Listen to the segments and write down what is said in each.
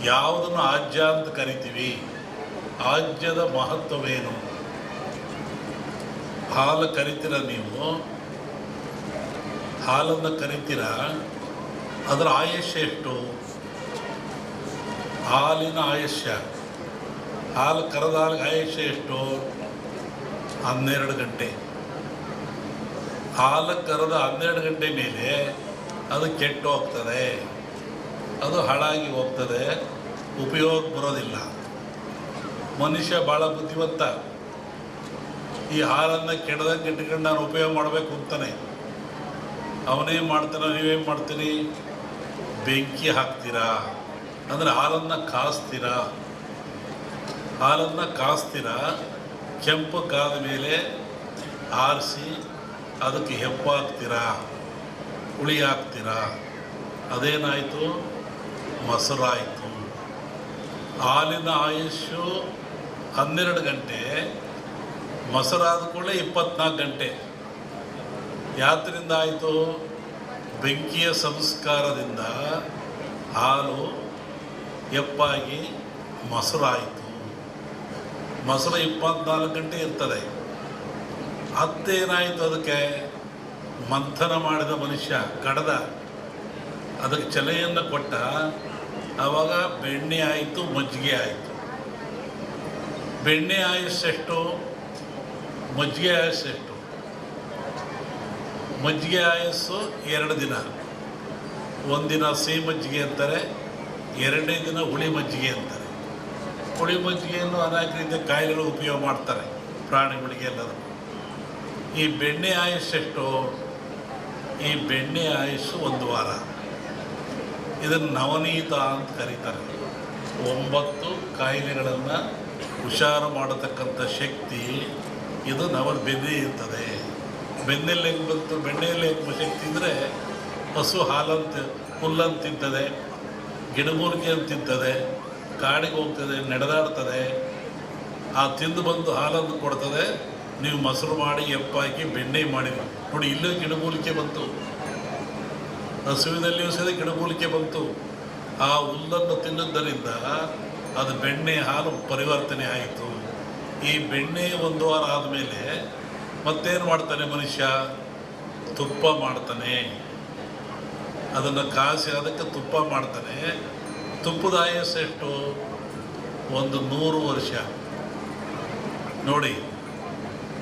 ಯಾವುದನ್ನು ಆಜ್ಯ ಅಂತ ಕರಿತೀವಿ? ಆಜ್ಯದ ಮಹತ್ವವೇನು? ಹಾಲು ಕರಿತೀರ ನೀವು, ಹಾಲನ್ನು ಕರಿತೀರ, ಅದರ ಆಯುಷ್ಯ ಎಷ್ಟು? ಹಾಲಿನ ಆಯುಷ್ಯ, ಹಾಲು ಕರೆದ ಹಾಲಿಗೆ ಆಯುಷ್ಯ ಎಷ್ಟು? 12 ಗಂಟೆ. ಹಾಲು ಕರೆದ 12 ಗಂಟೆ ಮೇಲೆ ಅದು ಕೆಟ್ಟು ಹೋಗ್ತದೆ, ಅದು ಹಾಳಾಗಿ ಹೋಗ್ತದೆ, ಉಪಯೋಗ ಬರೋದಿಲ್ಲ. ಮನುಷ್ಯ ಭಾಳ ಬುದ್ಧಿವಂತ. ಈ ಹಾಲನ್ನು ಕೆಡದಂಗೆ ಇಟ್ಕೊಂಡು ನಾನು ಉಪಯೋಗ ಮಾಡಬೇಕು ಅಂತಾನೆ. ಅವನೇನು ಮಾಡ್ತಾನೆ, ನೀವೇನು ಮಾಡ್ತೀರಿ? ಬೆಂಕಿ ಹಾಕ್ತೀರಾ, ಅಂದರೆ ಹಾಲನ್ನು ಕಾಸ್ತೀರಾ. ಹಾಲನ್ನು ಕಾಸ್ತೀರಾ, ಕೆಂಪು ಕಾದ ಮೇಲೆ ಆರಿಸಿ ಅದಕ್ಕೆ ಹೆಪ್ಪು ಹಾಕ್ತೀರಾ, ಹುಳಿ ಹಾಕ್ತೀರಾ. ಅದೇನಾಯಿತು? ಮೊಸರಾಯಿತು. ಹಾಲಿನ ಆಯುಷ್ಯು 12 ಗಂಟೆ, ಮೊಸರಾದ ಕೂಡಲೇ 24 ಗಂಟೆ. ಯಾತ್ರಿಂದ ಆಯಿತು? ಬೆಂಕಿಯ ಸಂಸ್ಕಾರದಿಂದ ಹಾಲು ಹೆಪ್ಪಾಗಿ ಮೊಸರಾಯಿತು. ಮೊಸರು 24 ಗಂಟೆ ಇರ್ತದೆ. ಹತ್ತೇನಾಯಿತು? ಅದಕ್ಕೆ ಮಂಥನ ಮಾಡಿದ ಮನುಷ್ಯ, ಕಡದ, ಅದಕ್ಕೆ ಚಲೆಯನ್ನು ಕೊಟ್ಟ. ಆವಾಗ ಬೆಣ್ಣೆ ಆಯಿತು, ಮಜ್ಜಿಗೆ ಆಯಿತು. ಬೆಣ್ಣೆ ಆಯುಸ್ಸೆಷ್ಟು? ಮಜ್ಜಿಗೆ ಆಯುಸ್ಸೆಷ್ಟು? ಮಜ್ಜಿಗೆ ಆಯಸ್ಸು 2 ದಿನ. ಒಂದಿನ ಸಿಹಿ ಮಜ್ಜಿಗೆ ಅಂತಾರೆ, 2ನೇ ದಿನ ಹುಳಿ ಮಜ್ಜಿಗೆ ಅಂತಾರೆ. ಹುಳಿ ಮಜ್ಜಿಗೆಯನ್ನು ಅನೇಕ ರೀತಿಯ ಕಾಯಿಲೆಗಳು ಉಪಯೋಗ ಮಾಡ್ತಾರೆ, ಪ್ರಾಣಿಗಳಿಗೆ ಎಲ್ಲದೂ. ಈ ಬೆಣ್ಣೆ ಆಯುಸ್ಸೆಷ್ಟು? ಈ ಬೆಣ್ಣೆ ಆಯುಸ್ಸು 1 ವಾರ. ಇದನ್ನು ನವನೀತ ಅಂತ ಕರೀತಾರೆ. 9 ಕಾಯಿಲೆಗಳನ್ನು ಹುಷಾರು ಮಾಡತಕ್ಕಂಥ ಶಕ್ತಿ ಇದು ಬೆನ್ನೆ ಇರ್ತದೆ. ಬೆನ್ನೆಲ್ಲಿ ಹೆಂಗೆ ಬಂತು? ಬೆಣ್ಣೆಯಲ್ಲಿ ಹೆಂಗೆ ಶಕ್ತಿ ಅಂದರೆ, ಹಸು ಹಾಲಂತ ಹುಲ್ಲಂತ ತಿಂತದೆ, ಗಿಡಮೂಲಿಕೆಯನ್ನು ತಿಂತದೆ, ಕಾಡಿಗೆ ಹೋಗ್ತದೆ, ನಡೆದಾಡ್ತದೆ. ಆ ತಿಂದು ಬಂದು ಹಾಲನ್ನು ಕೊಡ್ತದೆ. ನೀವು ಮೊಸರು ಮಾಡಿ ಎಪ್ಪಾಕಿ ಬೆಣ್ಣೆ ಮಾಡಿ ನೋಡಿ. ಇಲ್ಲೂ ಗಿಡಮೂಲಿಕೆ ಬಂತು, ಹಸುವಿನಲ್ಲಿಯೂ ಸಹ ಗಿಡಮೂಲಿಕೆ ಬಂತು. ಆ ಹುಲ್ಲನ್ನು ತಿನ್ನುವುದರಿಂದ ಅದು ಬೆಣ್ಣೆ ಹಾಲು ಪರಿವರ್ತನೆ ಆಯಿತು. ಈ ಬೆಣ್ಣೆ 1 ವಾರ ಆದಮೇಲೆ ಮತ್ತೇನು ಮಾಡ್ತಾನೆ ಮನುಷ್ಯ? ತುಪ್ಪ ಮಾಡ್ತಾನೆ. ಅದನ್ನು ಕಾಸಿ ಅದಕ್ಕೆ ತುಪ್ಪ ಮಾಡ್ತಾನೆ. ತುಪ್ಪದ ಆಯಸ್ಸು ಎಷ್ಟು? 100 ವರ್ಷ. ನೋಡಿ,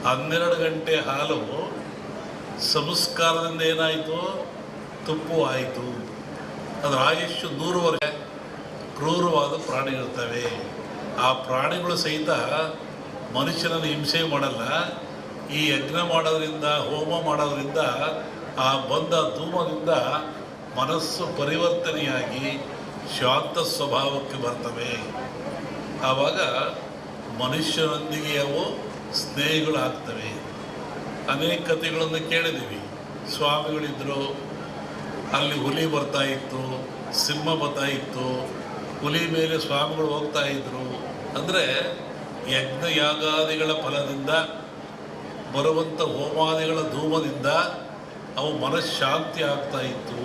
12 ಗಂಟೆ ಹಾಲು ಸಂಸ್ಕಾರದಿಂದ ಏನಾಯಿತು? ತುಪ್ಪು ಆಯಿತು. ಅದರ ಆಯುಷ್ಯು 100 ವರ್ಷ. ಕ್ರೂರವಾದ ಪ್ರಾಣಿಗಳಿರ್ತವೆ. ಆ ಪ್ರಾಣಿಗಳು ಸಹಿತ ಮನುಷ್ಯನನ್ನು ಹಿಂಸೆ ಮಾಡಲ್ಲ. ಈ ಯಜ್ಞ ಮಾಡೋದ್ರಿಂದ, ಹೋಮ ಮಾಡೋದ್ರಿಂದ, ಆ ಬಂದ ಧೂಮದಿಂದ ಮನಸ್ಸು ಪರಿವರ್ತನೆಯಾಗಿ ಶಾಂತ ಸ್ವಭಾವಕ್ಕೆ ಬರ್ತವೆ. ಆವಾಗ ಮನುಷ್ಯನೊಂದಿಗೆ ಅವು ಸ್ನೇಹಿಗಳಾಗ್ತವೆ. ಅನೇಕ ಕಥೆಗಳನ್ನು ಕೇಳಿದ್ದೀವಿ. ಸ್ವಾಮಿಗಳಿದ್ದರು, ಅಲ್ಲಿ ಹುಲಿ ಬರ್ತಾ ಇತ್ತು, ಸಿಂಹ ಬರ್ತಾ ಇತ್ತು, ಹುಲಿ ಮೇಲೆ ಸ್ವಾಮಿಗಳು ಹೋಗ್ತಾ ಇದ್ದರು. ಅಂದರೆ ಯಜ್ಞ ಯಾಗಾದಿಗಳ ಫಲದಿಂದ ಬರುವಂಥ ಹೋಮಾದಿಗಳ ಧೂಮದಿಂದ ಅವು ಮನಃಶಾಂತಿ ಆಗ್ತಾ ಇತ್ತು,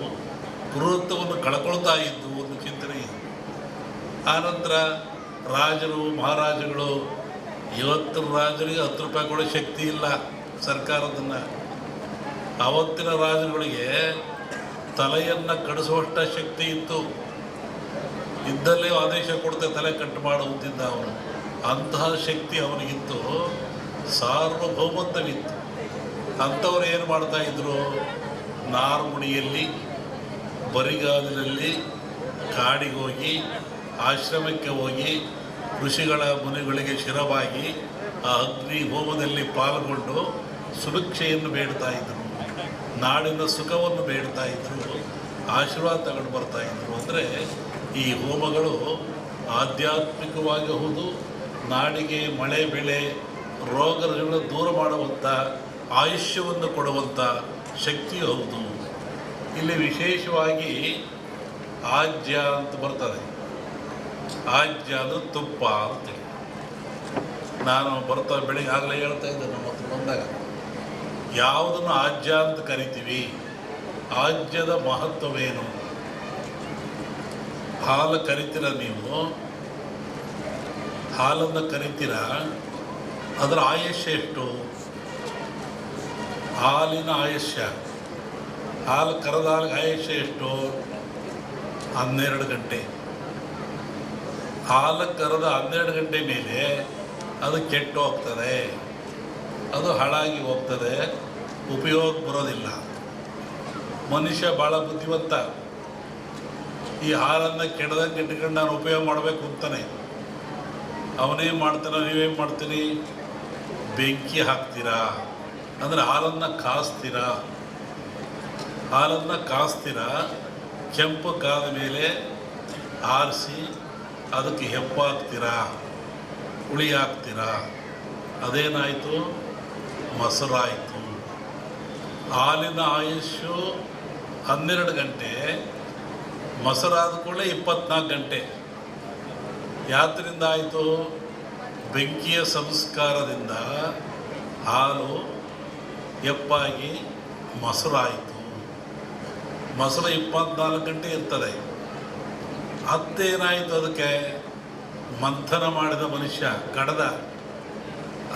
ಕ್ರೂರತ್ವವನ್ನು ಕಳ್ಕೊಳ್ತಾ ಇದ್ದು ಒಂದು ಚಿಂತನೆ ಇದೆ. ಆನಂತರ ರಾಜರು, ಮಹಾರಾಜಗಳು, ಇವತ್ತಿನ ರಾಜರಿಗೆ 10 ರೂಪಾಯಿ ಕೊಡೋ ಶಕ್ತಿ ಇಲ್ಲ ಸರ್ಕಾರದನ್ನು. ಆವತ್ತಿನ ರಾಜರುಗಳಿಗೆ ತಲೆಯನ್ನು ಕಡಿಸುವಷ್ಟ ಶಕ್ತಿ ಇತ್ತು. ಇದ್ದಲ್ಲೇ ಆದೇಶ ಕೊಡ್ತೆ ತಲೆ ಕಟ್ಟು ಮಾಡುವುದಿದ್ದ ಅವನು. ಅಂತಹ ಶಕ್ತಿ ಅವನಿಗಿತ್ತು, ಸಾರ್ವಭೌಮತ್ವವಿತ್ತು. ಅಂಥವ್ರು ಏನು ಮಾಡ್ತಾಯಿದ್ರು? ನಾರ್ಮುಡಿಯಲ್ಲಿ, ಬರಿಗಾಲಿನಲ್ಲಿ ಕಾಡಿಗೆ ಹೋಗಿ, ಆಶ್ರಮಕ್ಕೆ ಹೋಗಿ, ಋಷಿಗಳ ಮುನಿಗಳಿಗೆ ಶಿರವಾಗಿ ಆ ಅಗ್ನಿ ಹೋಮದಲ್ಲಿ ಪಾಲ್ಗೊಂಡು ಸುಭಿಕ್ಷೆಯನ್ನು ಬೇಡ್ತಾ ಇದ್ದರು, ನಾಡಿನ ಸುಖವನ್ನು ಬೇಡ್ತಾ ಇದ್ದರು, ಆಶೀರ್ವಾದ ತಗೊಂಡು ಬರ್ತಾಯಿದ್ರು. ಅಂದರೆ ಈ ಹೋಮಗಳು ಆಧ್ಯಾತ್ಮಿಕವಾಗಿ ಹೌದು, ನಾಡಿಗೆ ಮಳೆ ಬೆಳೆ ರೋಗಗಳನ್ನು ದೂರ ಮಾಡುವಂಥ, ಆಯುಷ್ಯವನ್ನು ಕೊಡುವಂಥ ಶಕ್ತಿ ಹೌದು. ಇಲ್ಲಿ ವಿಶೇಷವಾಗಿ ಆಜ್ಯ ಅಂತ ಬರ್ತದೆ. ಆಜ್ಯ ಅಂದರೆ ತುಪ್ಪ ಅಂತೇಳಿ. ನಾನು ಬೆಳಿಗ್ಗೆ ಆಗಲೇ ಹೇಳ್ತಾ ಇದ್ದೆ, ನಮ್ಮ ಹತ್ರ ಬಂದಾಗ ಯಾವುದನ್ನು ಆಜ್ಯ ಅಂತ ಕರಿತೀವಿ? ಆಜ್ಯದ ಮಹತ್ವವೇನು? ಹಾಲು ಕರಿತೀರ ನೀವು, ಹಾಲನ್ನು ಕರಿತೀರ, ಅದರ ಆಯುಷ್ಯ ಎಷ್ಟು? ಹಾಲಿನ ಆಯುಷ್ಯ, ಹಾಲು ಕರೆದ ಹಾಲಿಗೆ ಆಯುಷ್ಯ ಎಷ್ಟು? 12 ಗಂಟೆ. ಹಾಲು ಕರೆದ 12 ಗಂಟೆ ಮೇಲೆ ಅದು ಕೆಟ್ಟು ಹೋಗ್ತದೆ, ಅದು ಹಾಳಾಗಿ ಹೋಗ್ತದೆ, ಉಪಯೋಗ ಬರೋದಿಲ್ಲ. ಮನುಷ್ಯ ಭಾಳ ಬುದ್ಧಿವಂತ. ಈ ಹಾಲನ್ನು ಕೆಡದಂಗೆ ಇಟ್ಕೊಂಡು ನಾನು ಉಪಯೋಗ ಮಾಡಬೇಕು ಅಂತಾನೆ. ಅವನೇನು ಮಾಡ್ತಾನೆ, ನೀವೇನು ಮಾಡ್ತೀರಿ? ಬೆಂಕಿ ಹಾಕ್ತೀರಾ, ಅಂದರೆ ಹಾಲನ್ನು ಕಾಸ್ತೀರಾ. ಹಾಲನ್ನು ಕಾಸ್ತೀರಾ, ಕೆಂಪು ಕಾದ ಮೇಲೆ ಆರಿಸಿ ಅದಕ್ಕೆ ಹೆಪ್ಪು ಹಾಕ್ತೀರಾ, ಹುಳಿ ಹಾಕ್ತೀರಾ. ಅದೇನಾಯಿತು? ಮೊಸರಾಯಿತು. ಹಾಲಿನ ಆಯುಷ್ಯು 12 ಗಂಟೆ, ಮೊಸರಾದ ಕೂಡಲೇ 24 ಗಂಟೆ. ಯಾತ್ರಿಂದ ಆಯಿತು? ಬೆಂಕಿಯ ಸಂಸ್ಕಾರದಿಂದ ಹಾಲು ಹೆಪ್ಪಾಗಿ ಮೊಸರಾಯಿತು. ಮೊಸರು 24 ಗಂಟೆ ಇರ್ತದೆ. ಅತ್ತೇನಾಯಿತು? ಅದಕ್ಕೆ ಮಂಥನ ಮಾಡಿದ ಮನುಷ್ಯ, ಕಡದ,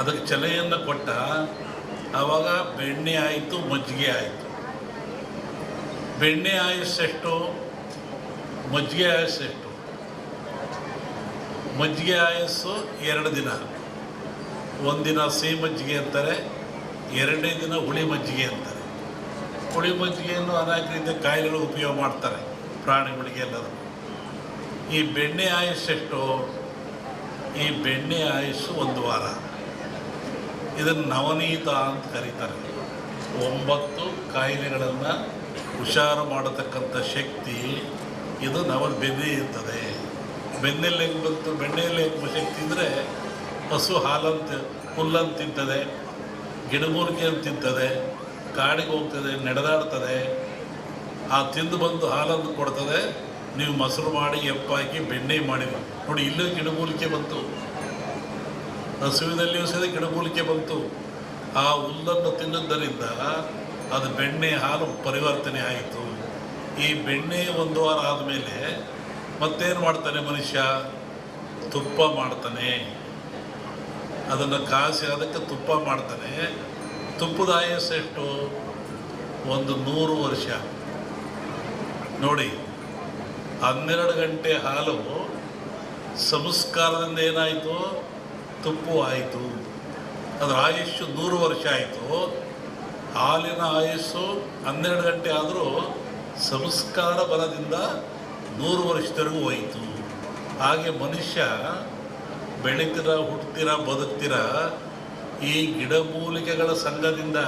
ಅದಕ್ಕೆ ಚಲೆಯನ್ನು ಕೊಟ್ಟ. ಆವಾಗ ಬೆಣ್ಣೆ ಆಯಿತು, ಮಜ್ಜಿಗೆ ಆಯಿತು. ಬೆಣ್ಣೆ ಆಯುಸ್ಸೆಷ್ಟು? ಮಜ್ಜಿಗೆ ಆಯುಸ್ಸೆಷ್ಟು? ಮಜ್ಜಿಗೆ ಆಯಸ್ಸು 2 ದಿನ. ಒಂದಿನ ಸಿಹಿ ಮಜ್ಜಿಗೆ ಅಂತಾರೆ, 2ನೇ ದಿನ ಹುಳಿ ಮಜ್ಜಿಗೆ ಅಂತಾರೆ. ಹುಳಿ ಮಜ್ಜಿಗೆಯನ್ನು ಅನೇಕ ರೀತಿಯ ಕಾಯಿಲೆಗಳು ಉಪಯೋಗ ಮಾಡ್ತಾರೆ, ಪ್ರಾಣಿಗಳಿಗೆ ಎಲ್ಲದೂ. ಈ ಬೆಣ್ಣೆ ಆಯುಸ್ಸೆಷ್ಟು? ಈ ಬೆಣ್ಣೆ ಆಯುಸ್ಸು 1 ವಾರ. ಇದನ್ನು ನವನೀತ ಅಂತ ಕರೀತಾರೆ. 9 ಕಾಯಿಲೆಗಳನ್ನು ಹುಷಾರು ಮಾಡತಕ್ಕಂಥ ಶಕ್ತಿ ಇದು ಬೆನ್ನೆ ಇರ್ತದೆ. ಬೆನ್ನೆಲ್ಲಿ ಹೆಂಗೆ ಬಂತು? ಬೆಣ್ಣೆಯಲ್ಲಿ ಹೆಂಗೆ ಶಕ್ತಿ ಅಂದರೆ, ಹಸು ಹಾಲಂತ ಹುಲ್ಲಂತ ತಿಂತದೆ, ಗಿಡಮೂಲಿಕೆಯನ್ನು ತಿಂತದೆ, ಕಾಡಿಗೆ ಹೋಗ್ತದೆ, ನಡೆದಾಡ್ತದೆ. ಆ ತಿಂದು ಬಂದು ಹಾಲನ್ನು ಕೊಡ್ತದೆ. ನೀವು ಮೊಸರು ಮಾಡಿ ಎಪ್ಪಾಕಿ ಬೆಣ್ಣೆ ಮಾಡಿದ್ವಿ ನೋಡಿ. ಇಲ್ಲೂ ಗಿಡಮೂಲಿಕೆ ಬಂತು, ಹಸುವಿನಲ್ಲಿಯೂ ಸಹ ಗಿಡಮೂಲಿಕೆ ಬಂತು. ಆ ಹುಲ್ಲನ್ನು ತಿನ್ನೋದರಿಂದ ಅದು ಬೆಣ್ಣೆ ಹಾಲು ಪರಿವರ್ತನೆ ಆಯಿತು. ಈ ಬೆಣ್ಣೆ 1 ವಾರ ಆದಮೇಲೆ ಮತ್ತೇನು ಮಾಡ್ತಾನೆ ಮನುಷ್ಯ? ತುಪ್ಪ ಮಾಡ್ತಾನೆ. ಅದನ್ನು ಕಾಸಿ ಅದಕ್ಕೆ ತುಪ್ಪ ಮಾಡ್ತಾನೆ. ತುಪ್ಪದ ಆಯಸ್ಸು ಎಷ್ಟು? 100 ವರ್ಷ. ನೋಡಿ, 12 ಗಂಟೆ ಹಾಲು ಸಂಸ್ಕಾರದಿಂದ ಏನಾಯಿತು? ತುಪ್ಪು ಆಯಿತು. ಅದರ ಆಯುಷ್ಯು 100 ವರ್ಷ ಆಯಿತು. ಹಾಲಿನ ಆಯುಸ್ಸು 12 ಗಂಟೆ ಆದರೂ ಸಂಸ್ಕಾರ ಬಲದಿಂದ 100 ವರ್ಷದವರೆಗೂ ಹೋಯಿತು. ಹಾಗೆ ಮನುಷ್ಯ ಬೆಳೀತೀರ, ಹುಡ್ತೀರ, ಬದುಕ್ತೀರ ಈ ಗಿಡಮೂಲಿಕೆಗಳ ಸಂಘದಿಂದ.